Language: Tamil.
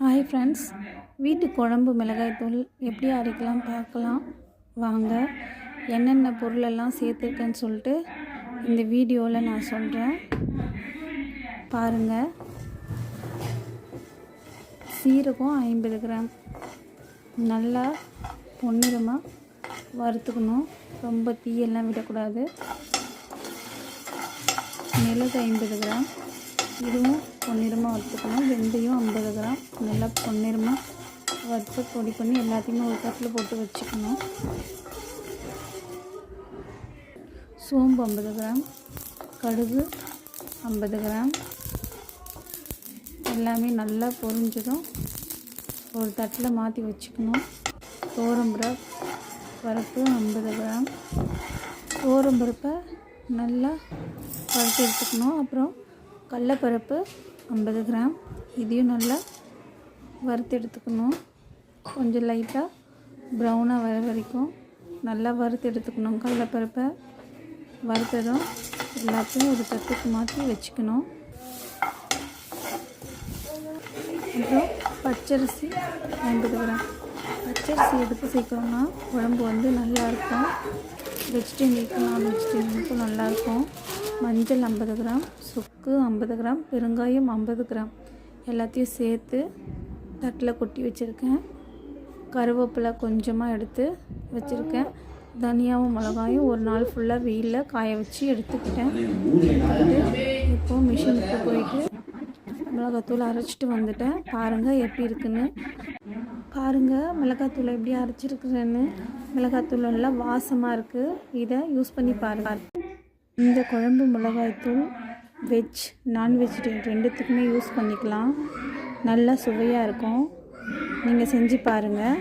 ஹாய் ஃப்ரெண்ட்ஸ், வீட்டு குழம்பு மிளகாய்த்தூள் எப்படி அரைக்கலாம் பார்க்கலாம் வாங்க. என்னென்ன பொருளெல்லாம் சேர்த்துருக்கேன்னு சொல்லிட்டு இந்த வீடியோவில் நான் சொல்கிறேன் பாருங்கள். சீரகம் 50 கிராம் நல்லா பொன்னிறமாக வறுத்துக்கணும், ரொம்ப தீயெல்லாம் விடக்கூடாது. மிளகு 50 கிராம், இதுவும் பொன்னிறமாக வறுத்துக்கணும். வெந்தயம் 50 கிராம் நல்லா பொன்னிறமாக வறுத்து பொடி பண்ணி எல்லாத்தையுமே ஒரு தட்டில் போட்டு வச்சுக்கணும். சோம்பு 50 கிராம், கடுகு 50 கிராம் எல்லாமே நல்லா பொரிஞ்சதும் ஒரு தட்டில் மாற்றி வச்சுக்கணும். பருப்பு 50 கிராம், பருப்பை நல்லா வறுத்து எடுத்துக்கணும். அப்புறம் கடலைப்பருப்பு 50 கிராம், இதையும் நல்லா வறுத்து எடுத்துக்கணும். கொஞ்சம் லைட்டாக ப்ரௌனாக வர வரைக்கும் நல்லா வறுத்து எடுத்துக்கணும். கடலைப்பருப்பை வறுத்ததும் எல்லாத்தையும் ஒரு தட்டுக்கு மாற்றி வச்சுக்கணும். அப்புறம் பச்சரிசி 50 கிராம். பச்சரிசி எதுக்கு சேர்க்கணும்னா குழம்பு நல்லாயிருக்கும். வெஜிடேரியனுக்கும் நான் வெஜிடேரியனுக்கும் நல்லாயிருக்கும். மஞ்சள் 50 கிராம், சுக்கு 50 கிராம், பெருங்காயம் 50 கிராம் எல்லாத்தையும் சேர்த்து தட்டில் கொட்டி வச்சுருக்கேன். கருவேப்பிலை கொஞ்சமாக எடுத்து வச்சுருக்கேன். தனியாவும் மிளகாயும் ஒரு நாள் ஃபுல்லாக வெயிலில் காய வச்சு எடுத்துக்கிட்டேன். இப்போது மிஷினுக்கு போயிட்டு மிளகாத்தூள் அரைச்சிட்டு வந்துட்டேன். பாருங்கள் எப்படி இருக்குன்னு. பாருங்கள் மிளகாத்தூளை எப்படி அரைச்சிருக்குறேன்னு. மிளகாத்தூள் நல்லா வாசமாக இருக்குது. இதை யூஸ் பண்ணி பாருங்கள். இந்த குழம்பு மிளகாய்த்தூள் வெஜ் நான் வெஜிடேரியன் ரெண்டுத்துக்குமே யூஸ் பண்ணிக்கலாம். நல்லா சுவையாக இருக்கும். நீங்கள் செஞ்சு பாருங்கள்.